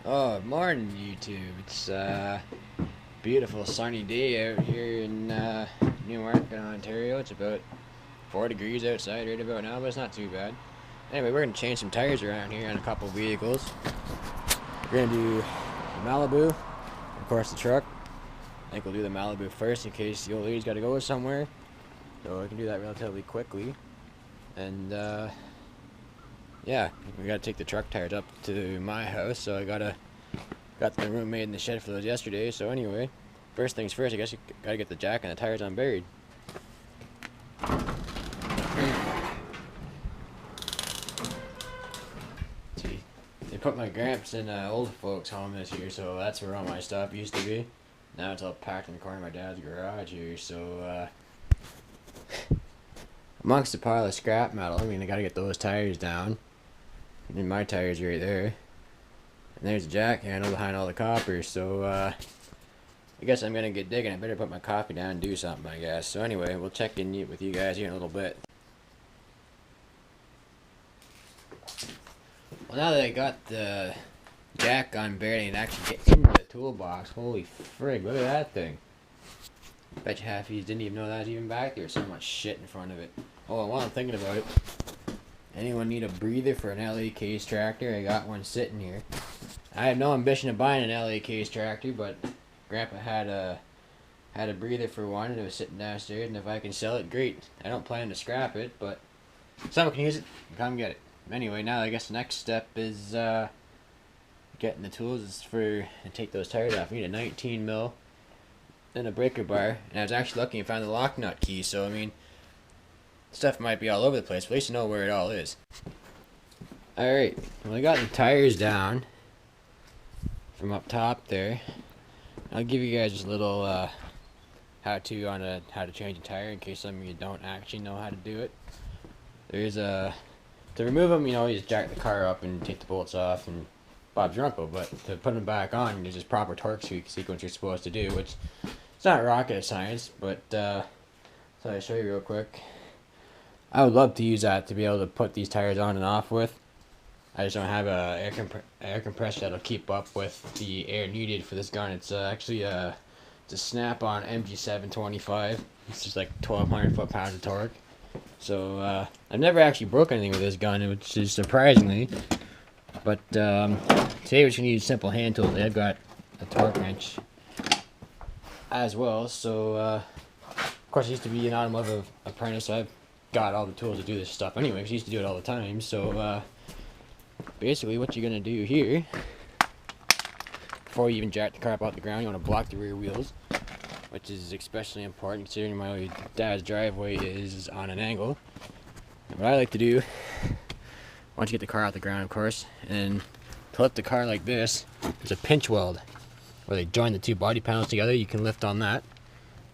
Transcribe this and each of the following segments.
Oh, morning, YouTube. It's beautiful sunny day out here in Newmarket, Ontario. It's about 4 degrees outside right about now, but it's not too bad. Anyway, we're gonna change some tires around here on a couple vehicles. We're gonna do the Malibu, of course the truck. I think we'll do the Malibu first in case the old lady's gotta go somewhere. So I can do that relatively quickly. And yeah, we gotta take the truck tires up to my house, so I got the room made in the shed for those yesterday. So anyway, first things first, I guess you gotta get the jack and the tires unburied. See, they put my gramps in old folks home this year, so that's where all my stuff used to be. Now it's all packed in the corner of my dad's garage here, so amongst a pile of scrap metal, I mean, I gotta get those tires down. And my tires right there. And there's the jack handle behind all the copper, so I guess I'm gonna get digging. I better put my coffee down and do something, I guess. So anyway, we'll check in with you guys here in a little bit. Well, now that I got the jack unburied and actually get into the toolbox, holy frig, look at that thing. Bet you half of you didn't even know that was even back there. So much shit in front of it. Oh, and while I'm thinking about it, anyone need a breather for an LA case tractor? I got one sitting here. I have no ambition of buying an LA case tractor, but Grandpa had a breather for one, and it was sitting downstairs. And if I can sell it, great. I don't plan to scrap it, but if someone can use it, come get it. Anyway, now I guess the next step is getting the tools to take those tires off. I need a 19 mil and a breaker bar, and I was actually lucky and found the lock nut key. So I mean, stuff might be all over the place, but at least you know where it all is. Alright, well, I got the tires down from up top there. I'll give you guys just a little how-to on how to change a tire in case some of you don't actually know how to do it. There's to remove them, you know, you just jack the car up and take the bolts off and Bob's your uncle, but to put them back on, there's this proper torque sequence you're supposed to do, which it's not rocket science, but so I'll show you real quick. I would love to use that to be able to put these tires on and off with. I just don't have a air compressor that'll keep up with the air needed for this gun. It's actually it's a Snap-on MG725. It's just like 1,200 foot-pounds of torque. So I've never actually broke anything with this gun, which is surprisingly. But today we're just gonna use simple hand tools. I've got a torque wrench as well. So of course I used to be an automotive apprentice, so I've got all the tools to do this stuff anyway, because I used to do it all the time. So basically what you're going to do here, before you even jack the car up out the ground, you want to block the rear wheels, which is especially important considering my dad's driveway is on an angle. And what I like to do, once you get the car out the ground, of course, and to lift the car like this, there's a pinch weld where they join the two body panels together. You can lift on that,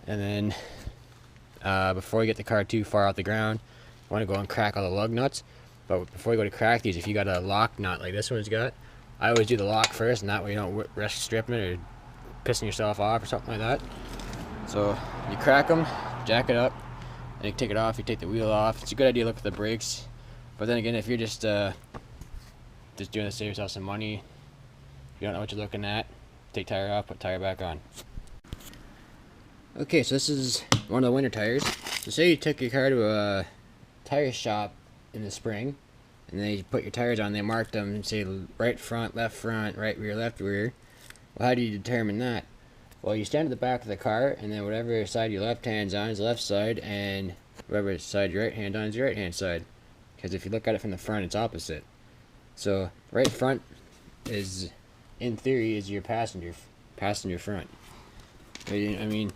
and then before you get the car too far out the ground, you want to go and crack all the lug nuts. But before you go to crack these, if you got a lock nut like this one's got, I always do the lock first, and that way you don't risk stripping it or pissing yourself off or something like that. So you crack them, jack it up, and you take it off. You take the wheel off. It's a good idea to look at the brakes. But then again, if you're just doing it to save yourself some money, if you don't know what you're looking at, take tire off, put tire back on. Okay, so this is one of the winter tires. So say you took your car to a tire shop in the spring, and then you put your tires on, they marked them and say right front, right rear, left rear. Well, how do you determine that? Well, you stand at the back of the car, and then whatever side your left hand's on is the left side, and whatever side your right hand on is your right hand side. Because if you look at it from the front, it's opposite. So right front is, in theory, is your passenger front. I mean,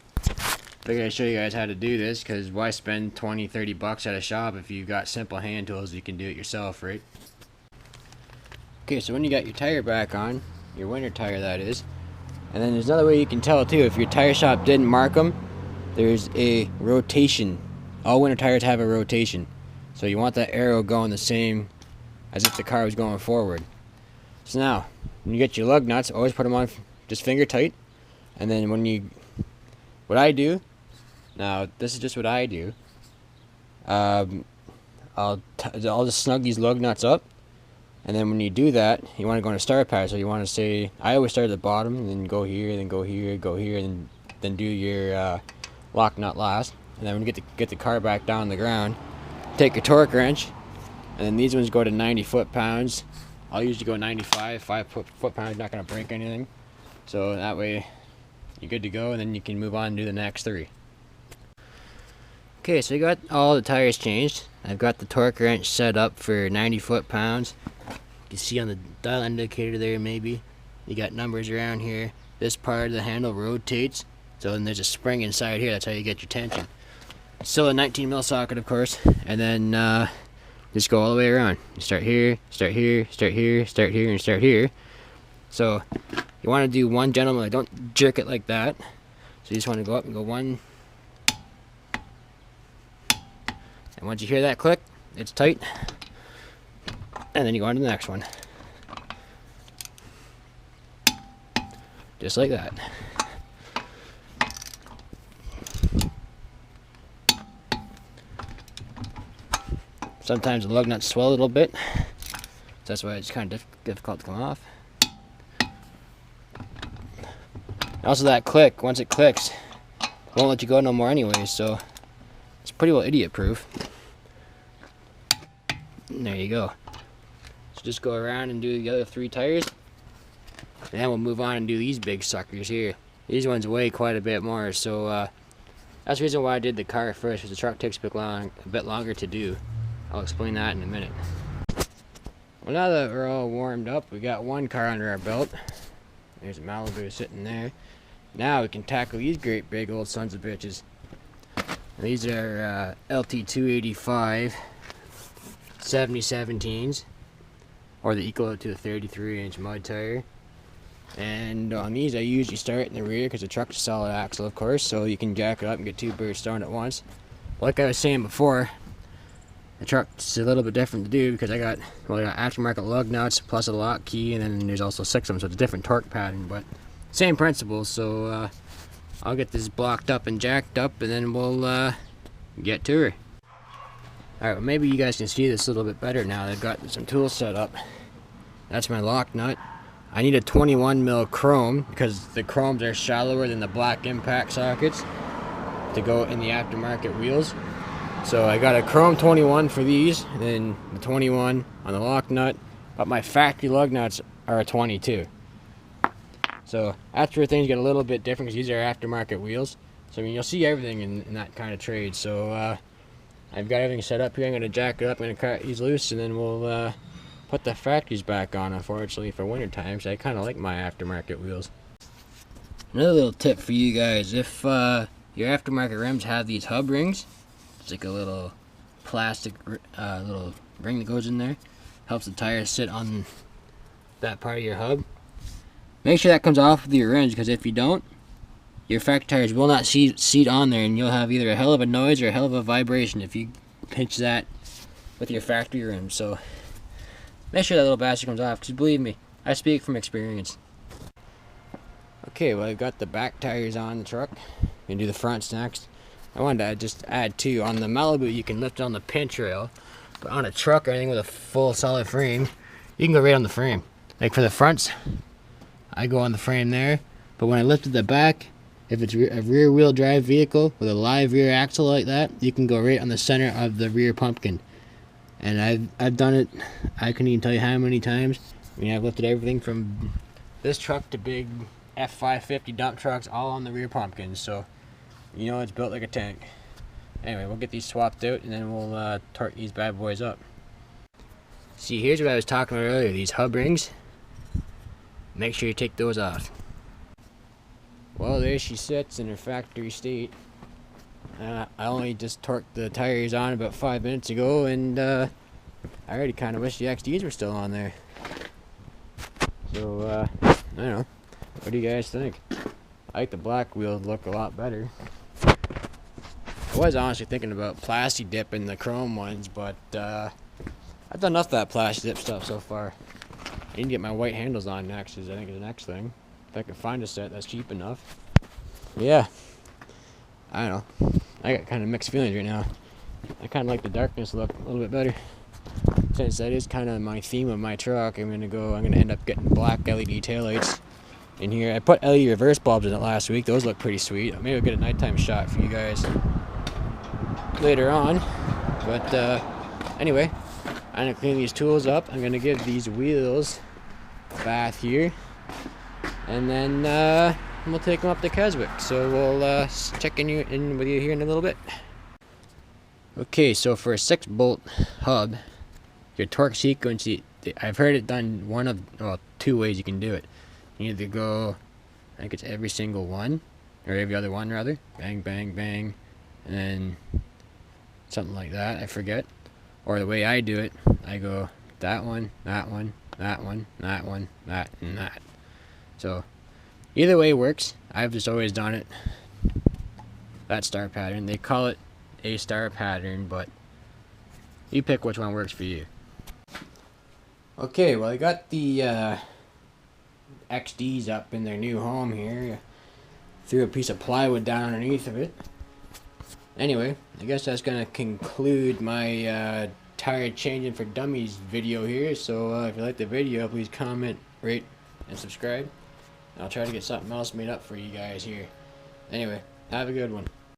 figured I'd show you guys how to do this, because why spend 20-30 bucks at a shop if you've got simple hand tools? You can do it yourself, right? Okay, so when you got your tire back on, your winter tire that is, and then there's another way you can tell too. If your tire shop didn't mark them, there's a rotation. All winter tires have a rotation, so you want that arrow going the same as if the car was going forward. So now, when you get your lug nuts, always put them on just finger tight, and then what I do, now this is just what I do, I'll just snug these lug nuts up, And then when you do that, you want to go into star pattern. So you want to say, I always start at the bottom, and then go here, then go here, go here, and then do your lock nut last. And then when you get the car back down on the ground, take your torque wrench, and then these ones go to 90 foot-pounds. I'll usually go 95. 5 foot-pounds, not going to break anything. So that way you're good to go, and then you can move on and do the next 3. Okay, so you got all the tires changed. I've got the torque wrench set up for 90 foot-pounds. You can see on the dial indicator there, maybe. You got numbers around here. This part of the handle rotates, so then there's a spring inside here. That's how you get your tension. Still a 19 mil socket, of course, and then just go all the way around. You start here, start here, start here, start here, and start here. So you want to do one gentleman. Don't jerk it like that. So you just want to go up and go 1. And once you hear that click, it's tight. And then you go on to the next one. Just like that. Sometimes the lug nuts swell a little bit, so that's why it's kind of difficult to come off. Also, that click, once it clicks, it won't let you go no more anyways, so it's pretty well idiot proof. And there you go. So just go around and do the other 3 tires, and then we'll move on and do these big suckers here. These ones weigh quite a bit more, so that's the reason why I did the car first, because the truck takes a bit longer to do. I'll explain that in a minute. Well, now that we're all warmed up, we got 1 car under our belt. There's a Malibu sitting there. Now we can tackle these great big old sons of bitches. These are LT285 7017s, or the equal to a 33-inch mud tire. And on these, I usually start in the rear because the truck's a solid axle, of course, so you can jack it up and get 2 birds stoned at once. Like I was saying before, the truck's a little bit different to do because I got aftermarket lug nuts plus a lock key, and then there's also 6 of them, so it's a different torque pattern, but same principle. So I'll get this blocked up and jacked up, and then we'll get to her. Alright, well, maybe you guys can see this a little bit better now. They've got some tools set up. That's my lock nut. I need a 21 mil chrome because the chromes are shallower than the black impact sockets to go in the aftermarket wheels. So I got a chrome 21 for these, and then the 21 on the lock nut, but my factory lug nuts are a 22. So after things get a little bit different because these are aftermarket wheels. So I mean, you'll see everything in that kind of trade. So I've got everything set up here. I'm going to jack it up, I'm going to cut these loose, and then we'll put the factories back on, unfortunately, for winter time. So I kind of like my aftermarket wheels. Another little tip for you guys, if your aftermarket rims have these hub rings, it's like a little plastic little ring that goes in there. Helps the tires sit on that part of your hub. Make sure that comes off with your rims, because if you don't, your factory tires will not seat on there, and you'll have either a hell of a noise or a hell of a vibration if you pinch that with your factory rims. So make sure that little bastard comes off, because believe me, I speak from experience. Okay, well, I've got the back tires on the truck. Gonna do the fronts next. I wanted to just add 2. On the Malibu, you can lift on the pinch rail, but on a truck or anything with a full solid frame, you can go right on the frame. Like for the fronts, I go on the frame there, but when I lifted the back, if it's a rear wheel drive vehicle with a live rear axle like that, you can go right on the center of the rear pumpkin. And I've done it, I couldn't even tell you how many times. I mean, I've lifted everything from this truck to big F550 dump trucks all on the rear pumpkins, so you know it's built like a tank. Anyway, we'll get these swapped out, and then we'll torque these bad boys up. See, here's what I was talking about earlier, these hub rings. Make sure you take those off. Well, there she sits in her factory state. I only just torqued the tires on about 5 minutes ago, and I already kind of wish the XDs were still on there. So, I don't know. What do you guys think? I like the black wheels look a lot better. I was honestly thinking about plasti dipping the chrome ones, but I've done enough of that plasti dip stuff so far. I need to get my white handles on next, is I think is the next thing. If I can find a set that's cheap enough. Yeah. I don't know. I got kind of mixed feelings right now. I kind of like the darkness look a little bit better. since that is kind of my theme of my truck, I'm gonna end up getting black LED taillights in here. I put LED reverse bulbs in it last week. Those look pretty sweet. Maybe I'll get a nighttime shot for you guys later on. But anyway, I'm gonna clean these tools up. I'm gonna give these wheels a bath here, and then we'll take them up to Keswick. So we'll check in with you here in a little bit. Okay, so for a 6-bolt hub, your torque sequence, I've heard it done two ways you can do it. You either go, I think it's every single one, or every other one rather, bang, bang, bang, and then something like that, I forget. Or the way I do it, I go that one, that one, that one, that one, that, and that. So either way works. I've just always done it that star pattern. They call it a star pattern, but you pick which one works for you. Okay, well, I got the XDs up in their new home here. Threw a piece of plywood down underneath of it. Anyway, I guess that's gonna conclude my tire changing for dummies video here. So if you like the video, please comment, rate, and subscribe. I'll try to get something else made up for you guys here. Anyway, have a good one.